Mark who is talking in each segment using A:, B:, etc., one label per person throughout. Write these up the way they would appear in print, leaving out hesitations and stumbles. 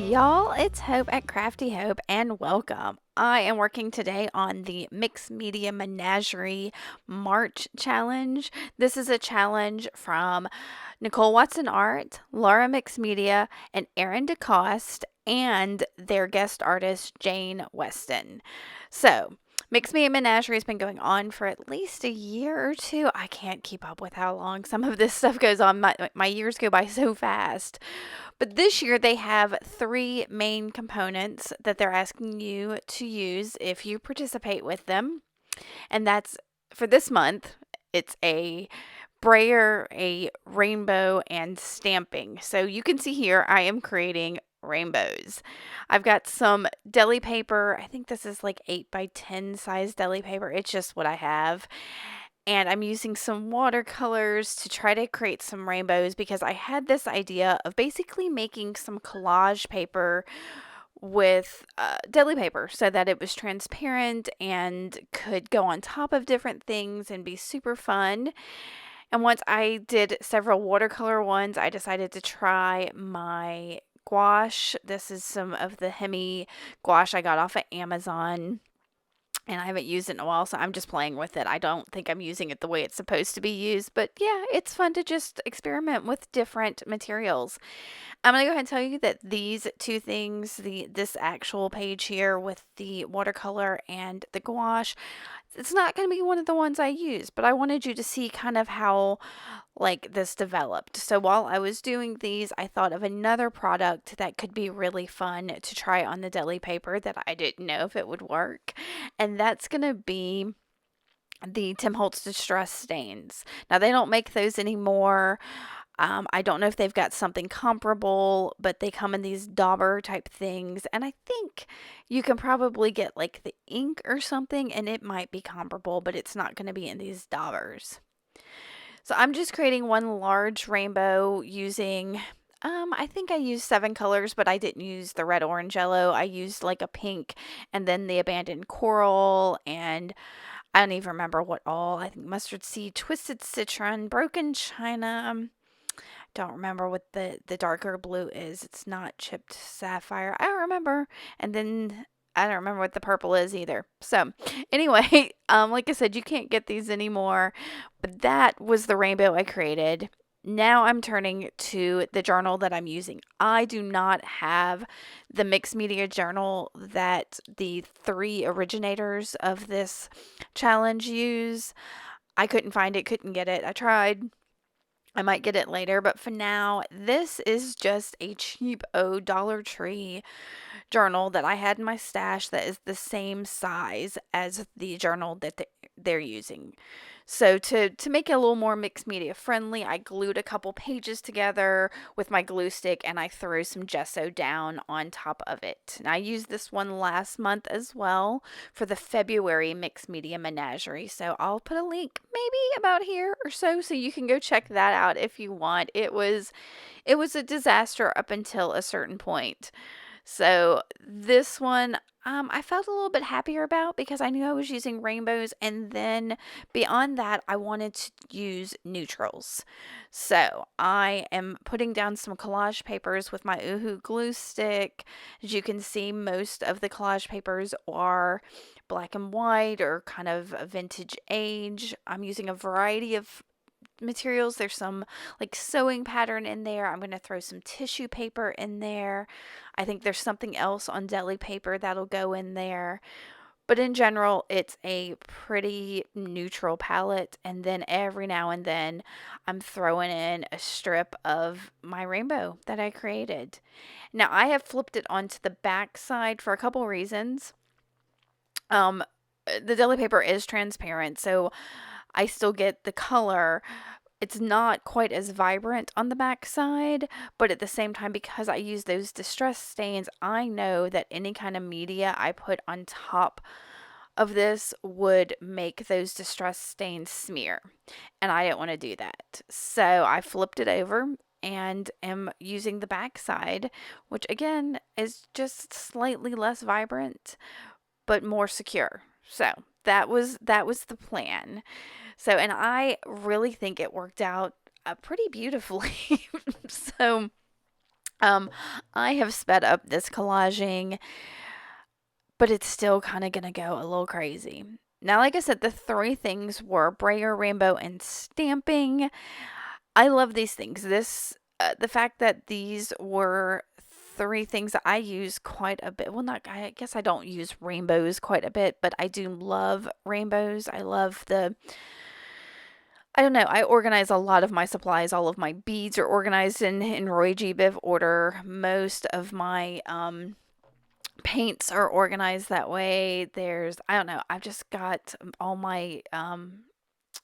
A: y'all, it's Hope at Crafty Hope and welcome. I am working today on the Mixed Media Menagerie March Challenge. This is a challenge from Nicole Watson Art, Laura Mixed Media, and Erin DeCoste, and their guest artist Jane Weston. So, Mixed Media Menagerie has been going on for at least a year or two. I can't keep up with how long some of this stuff goes on. My years go by so fast. But this year they have three main components that they're asking you to use if you participate with them. And that's for this month, it's a brayer, a rainbow, and stamping. So you can see here I am creating rainbows. I've got some deli paper. I think this is like 8 by 10 size deli paper. It's just what I have. And I'm using some watercolors to try to create some rainbows because I had this idea of basically making some collage paper with deli paper so that it was transparent and could go on top of different things and be super fun. And once I did several watercolor ones, I decided to try my gouache. This is some of the Hemi gouache I got off of Amazon. And I haven't used it in a while, so I'm just playing with it. I don't think I'm using it the way it's supposed to be used. But yeah, it's fun to just experiment with different materials. I'm going to go ahead and tell you that these two things, this actual page here with the watercolor and the gouache, it's not going to be one of the ones I use, but I wanted you to see kind of how like this developed. So while I was doing these, I thought of another product that could be really fun to try on the deli paper that I didn't know if it would work. And that's going to be the Tim Holtz Distress Stains. Now, they don't make those anymore. I don't know if they've got something comparable, but they come in these dauber type things. And I think you can probably get like the ink or something, and it might be comparable, but it's not going to be in these daubers. So I'm just creating one large rainbow using, I think I used 7 colors, but I didn't use the red, orange, yellow. I used like a pink and then the abandoned coral, and I don't even remember what all. I think mustard seed, twisted citron, broken china. Don't remember what the darker blue is. It's not chipped sapphire. I don't remember. And then I don't remember what the purple is either. So anyway, like I said, you can't get these anymore. But that was the rainbow I created. Now I'm turning to the journal that I'm using. I do not have the mixed media journal that the 3 originators of this challenge use. I couldn't find it, couldn't get it. I tried. I might get it later, but for now, this is just a cheap Dollar Tree journal that I had in my stash that is the same size as the journal that they're using. So to make it a little more mixed media friendly, I glued a couple pages together with my glue stick and I threw some gesso down on top of it. And I used this one last month as well for the February Mixed Media Menagerie. So I'll put a link maybe about here or so you can go check that out if you want. It was a disaster up until a certain point. So this one, I felt a little bit happier about because I knew I was using rainbows, and then beyond that, I wanted to use neutrals. So I am putting down some collage papers with my Uhu glue stick. As you can see, most of the collage papers are black and white or kind of a vintage age. I'm using a variety of materials. There's some like sewing pattern in there. I'm going to throw some tissue paper in there. I think there's something else on deli paper that'll go in there. But in general, it's a pretty neutral palette. And then every now and then, I'm throwing in a strip of my rainbow that I created. Now, I have flipped it onto the back side for a couple reasons. The deli paper is transparent, so I still get the color. It's not quite as vibrant on the back side, but at the same time, because I use those distress stains, I know that any kind of media I put on top of this would make those distress stains smear, and I didn't want to do that. So I flipped it over and am using the back side, which again is just slightly less vibrant, but more secure. So that was the plan. So, and I really think it worked out pretty beautifully. So Um, I have sped up this collaging, but it's still kind of going to go a little crazy. Now, like I said, the three things were brayer, rainbow, and stamping. I love these things. The fact that these were three things that I use quite a bit. Well, not, I guess I don't use rainbows quite a bit, but I do love rainbows. I love I don't know, I organize a lot of my supplies. All of my beads are organized in Roy G. Biv order. Most of my, paints are organized that way. I don't know, I've just got all my,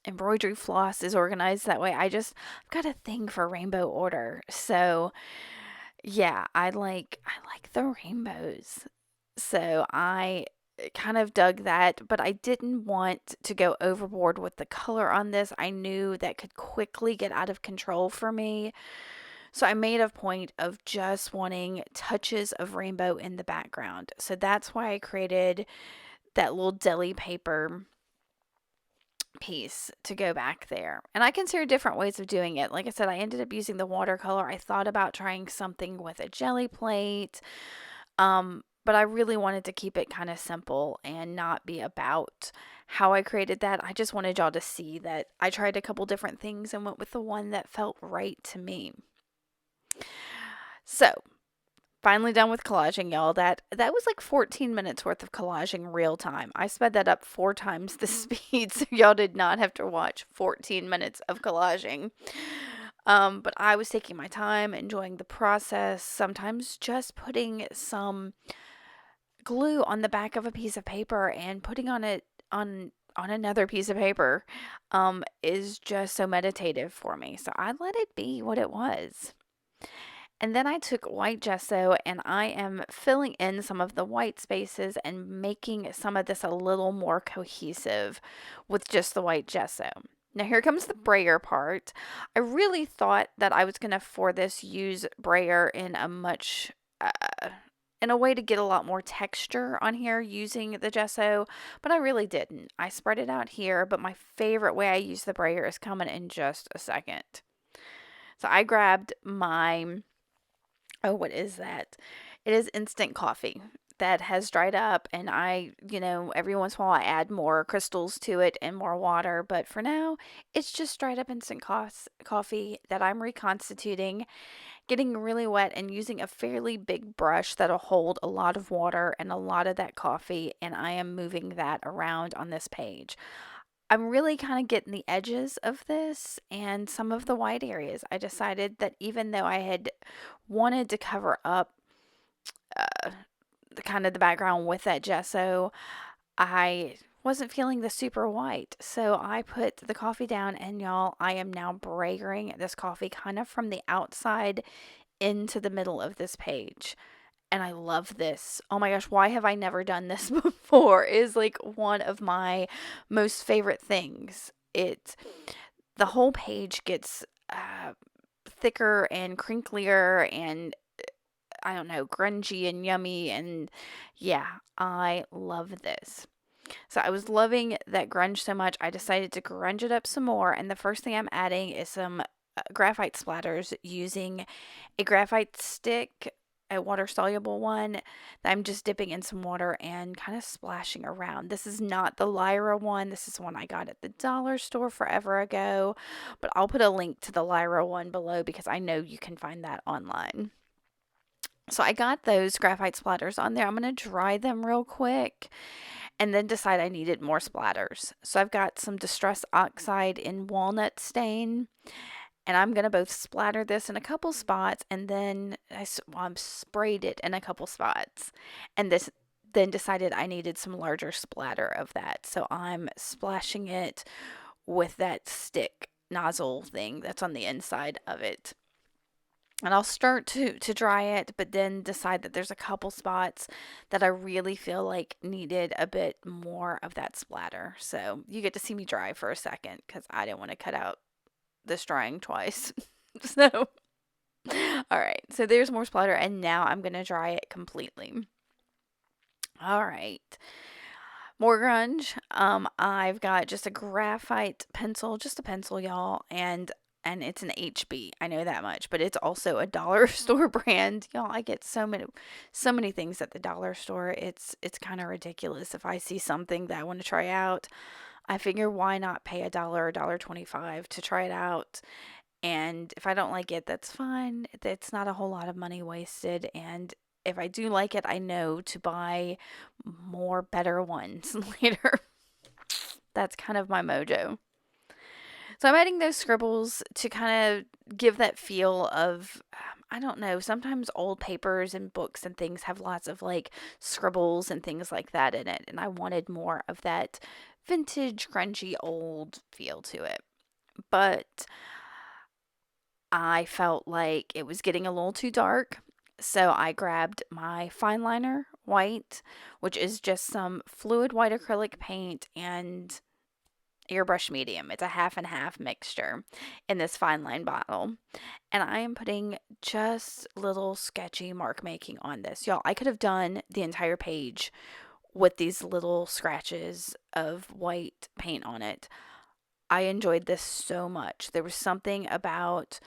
A: embroidery floss is organized that way. I've got a thing for rainbow order. So yeah, I like the rainbows. So I kind of dug that, but I didn't want to go overboard with the color on this. I knew that could quickly get out of control for me. So I made a point of just wanting touches of rainbow in the background. So that's why I created that little deli paper piece to go back there. And I consider different ways of doing it. Like I said, I ended up using the watercolor. I thought about trying something with a jelly plate. But I really wanted to keep it kind of simple and not be about how I created that. I just wanted y'all to see that I tried a couple different things and went with the one that felt right to me. So, finally done with collaging, y'all. That was like 14 minutes worth of collaging real time. I sped that up 4 times the speed, so y'all did not have to watch 14 minutes of collaging. But I was taking my time, enjoying the process, sometimes just putting some glue on the back of a piece of paper and putting on it on another piece of paper is just so meditative for me. So I let it be what it was. And then I took white gesso and I am filling in some of the white spaces and making some of this a little more cohesive with just the white gesso. Now here comes the brayer part. I really thought that I was going to for this use brayer in a way to get a lot more texture on here using the gesso, but I really didn't. I spread it out here, but my favorite way I use the brayer is coming in just a second. So I grabbed my, oh, what is that? It is instant coffee that has dried up, and every once in a while I add more crystals to it and more water, but for now, it's just dried up instant coffee that I'm reconstituting, getting really wet and using a fairly big brush that'll hold a lot of water and a lot of that coffee, and I am moving that around on this page. I'm really kind of getting the edges of this and some of the white areas. I decided that even though I had wanted to cover up uh, the kind of the background with that gesso, I wasn't feeling the super white. So I put the coffee down, and y'all, I am now brayering this coffee kind of from the outside into the middle of this page. And I love this. Oh my gosh, why have I never done this before? Is like one of my most favorite things. The whole page gets thicker and crinklier and I don't know, grungy and yummy. And yeah, I love this. So I was loving that grunge so much, I decided to grunge it up some more. And the first thing I'm adding is some graphite splatters using a graphite stick, a water soluble one that I'm just dipping in some water and kind of splashing around. This is not the Lyra one. This is one I got at the dollar store forever ago, but I'll put a link to the Lyra one below because I know you can find that online. So I got those graphite splatters on there. I'm going to dry them real quick and then decide I needed more splatters. So I've got some Distress Oxide in Walnut stain, and I'm going to both splatter this in a couple spots and then I sprayed it in a couple spots. And this then decided I needed some larger splatter of that. So I'm splashing it with that stick nozzle thing that's on the inside of it. And I'll start to dry it, but then decide that there's a couple spots that I really feel like needed a bit more of that splatter. So you get to see me dry for a second because I didn't want to cut out this drying twice. So, all right. So there's more splatter, and now I'm going to dry it completely. All right. More grunge. I've got just a graphite pencil, just a pencil, y'all, and and it's an HB. I know that much, but it's also a dollar store brand. Y'all, I get so many things at the dollar store. It's kind of ridiculous. If I see something that I want to try out, I figure why not pay a dollar or $1.25 to try it out. And if I don't like it, that's fine. It's not a whole lot of money wasted. And if I do like it, I know to buy more better ones later. That's kind of my mojo. So I'm adding those scribbles to kind of give that feel of, I don't know, sometimes old papers and books and things have lots of like scribbles and things like that in it. And I wanted more of that vintage, grungy, old feel to it. But I felt like it was getting a little too dark. So I grabbed my fine liner white, which is just some fluid white acrylic paint and airbrush medium. It's a half and half mixture in this fine line bottle. And I am putting just little sketchy mark making on this. Y'all, I could have done the entire page with these little scratches of white paint on it. I enjoyed this so much. There was something about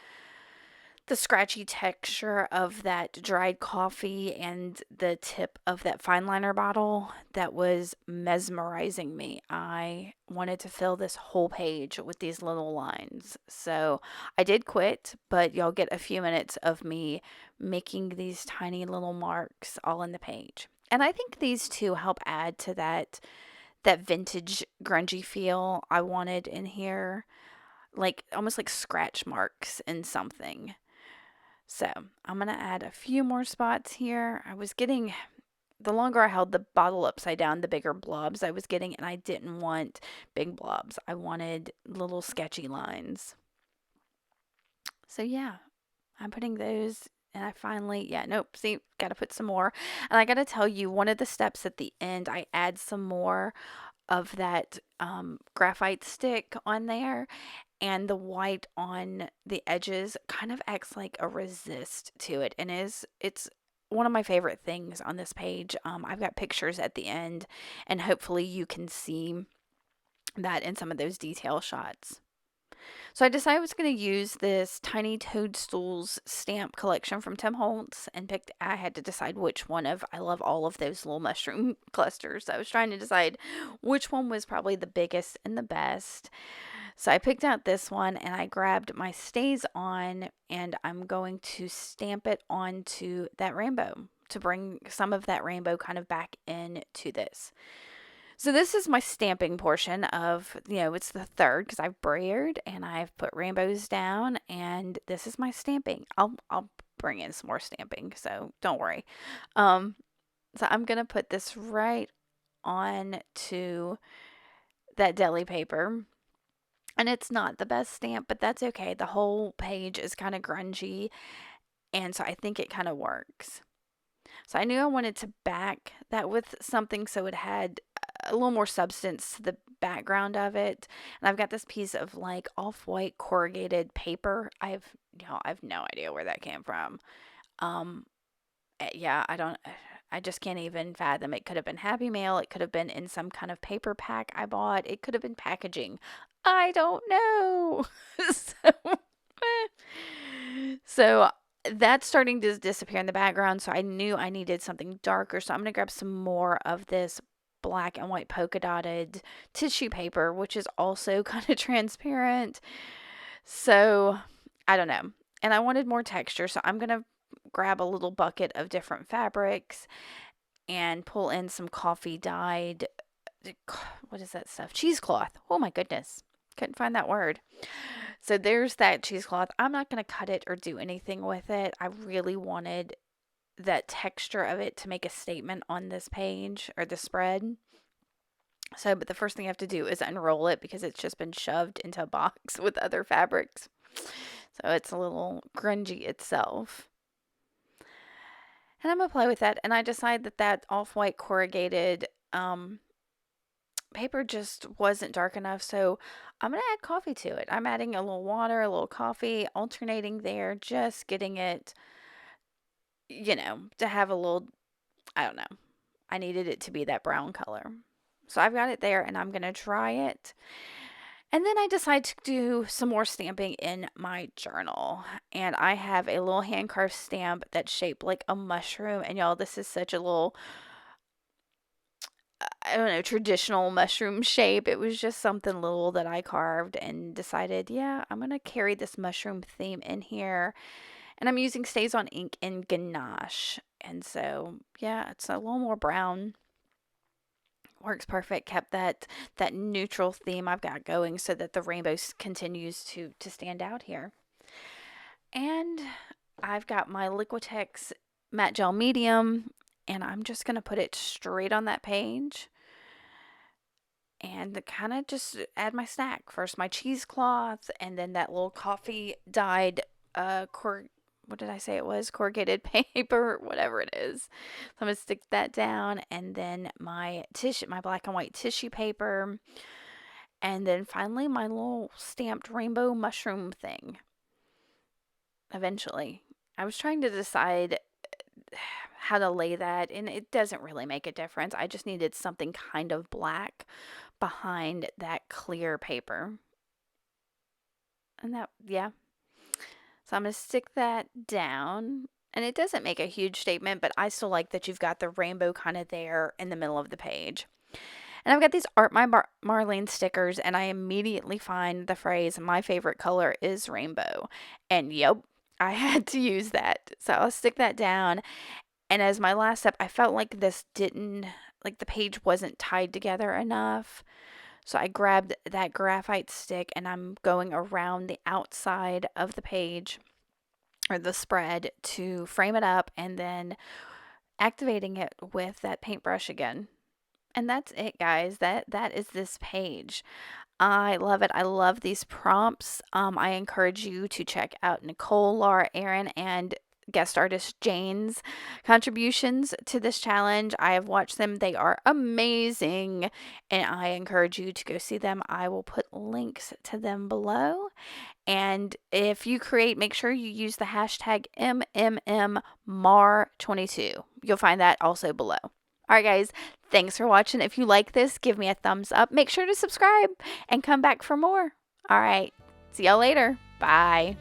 A: the scratchy texture of that dried coffee and the tip of that fine liner bottle that was mesmerizing me. I wanted to fill this whole page with these little lines. So I did quit, but y'all get a few minutes of me making these tiny little marks all in the page. And I think these two help add to that vintage grungy feel I wanted in here, like almost like scratch marks in something. So I'm going to add a few more spots here. I was getting, the longer I held the bottle upside down, the bigger blobs I was getting, and I didn't want big blobs. I wanted little sketchy lines. So yeah, I'm putting those, and I finally, yeah, nope, see, got to put some more. And I got to tell you, one of the steps at the end, I add some more of that graphite stick on there, and the white on the edges kind of acts like a resist to it, and it's one of my favorite things on this page. I've got pictures at the end, and hopefully you can see that in some of those detail shots. So I decided I was going to use this Tiny Toadstools stamp collection from Tim Holtz, and I had to decide which one of, I love all of those little mushroom clusters. So I was trying to decide which one was probably the biggest and the best. So I picked out this one, and I grabbed my Stays On, and I'm going to stamp it onto that rainbow to bring some of that rainbow kind of back into this. So this is my stamping portion of, it's the third because I've brayered and I've put rainbows down, and this is my stamping. I'll bring in some more stamping, so don't worry. So I'm going to put this right on to that deli paper. And it's not the best stamp, but that's okay. The whole page is kind of grungy, and so I think it kind of works. So I knew I wanted to back that with something so it had a little more substance to the background of it. And I've got this piece of like off-white corrugated paper. I've no idea where that came from. Yeah, I just can't even fathom. It could have been Happy Mail. It could have been in some kind of paper pack I bought. It could have been packaging. I don't know. So that's starting to disappear in the background. So I knew I needed something darker. So I'm going to grab some more of this black and white polka dotted tissue paper, which is also kind of transparent. So I don't know. And I wanted more texture. So I'm going to grab a little bucket of different fabrics and pull in some coffee dyed, what is that stuff? Cheesecloth. Oh my goodness. Couldn't find that word. So there's that cheesecloth. I'm not going to cut it or do anything with it. I really wanted that texture of it to make a statement on this page or the spread. So, but the first thing I have to do is unroll it because it's just been shoved into a box with other fabrics. So it's a little grungy itself. And I'm going to play with that. And I decide that off-white corrugated paper just wasn't dark enough. So I'm going to add coffee to it. I'm adding a little water, a little coffee, alternating there, just getting it, to have a little, I don't know. I needed it to be that brown color. So I've got it there, and I'm going to dry it. And then I decided to do some more stamping in my journal. And I have a little hand carved stamp that's shaped like a mushroom. And y'all, this is such a little, I don't know, traditional mushroom shape. It was just something little that I carved and decided, yeah, I'm going to carry this mushroom theme in here. And I'm using Stays on Ink in Ganache. And so, yeah, it's a little more brown. Works perfect. Kept that neutral theme I've got going so that the rainbow continues to stand out here. And I've got my Liquitex matte gel medium, and I'm just going to put it straight on that page and kind of just add my snack. First my cheesecloth, and then that little coffee dyed what did I say it was? Corrugated paper, whatever it is. So I'm going to stick that down, and then my tissue, my black and white tissue paper, and then finally my little stamped rainbow mushroom thing. Eventually, I was trying to decide how to lay that, and it doesn't really make a difference. I just needed something kind of black behind that clear paper. And that, yeah. So I'm going to stick that down. And it doesn't make a huge statement, but I still like that you've got the rainbow kind of there in the middle of the page. And I've got these Art My Marlene stickers, and I immediately find the phrase, my favorite color is rainbow. And yep, I had to use that. So I'll stick that down. And as my last step, I felt like this didn't, like the page wasn't tied together enough. So I grabbed that graphite stick and I'm going around the outside of the page or the spread to frame it up, and then activating it with that paintbrush again. And that's it, guys. That is this page. I love it. I love these prompts. I encourage you to check out Nicole, Laura, Aaron, and guest artist Jane's contributions to this challenge. I have watched them. They are amazing, and I encourage you to go see them. I will put links to them below. And if you create, make sure you use the hashtag MMMMAR22. You'll find that also below. All right, guys, thanks for watching. If you like this, give me a thumbs up. Make sure to subscribe and come back for more. All right, see y'all later. Bye.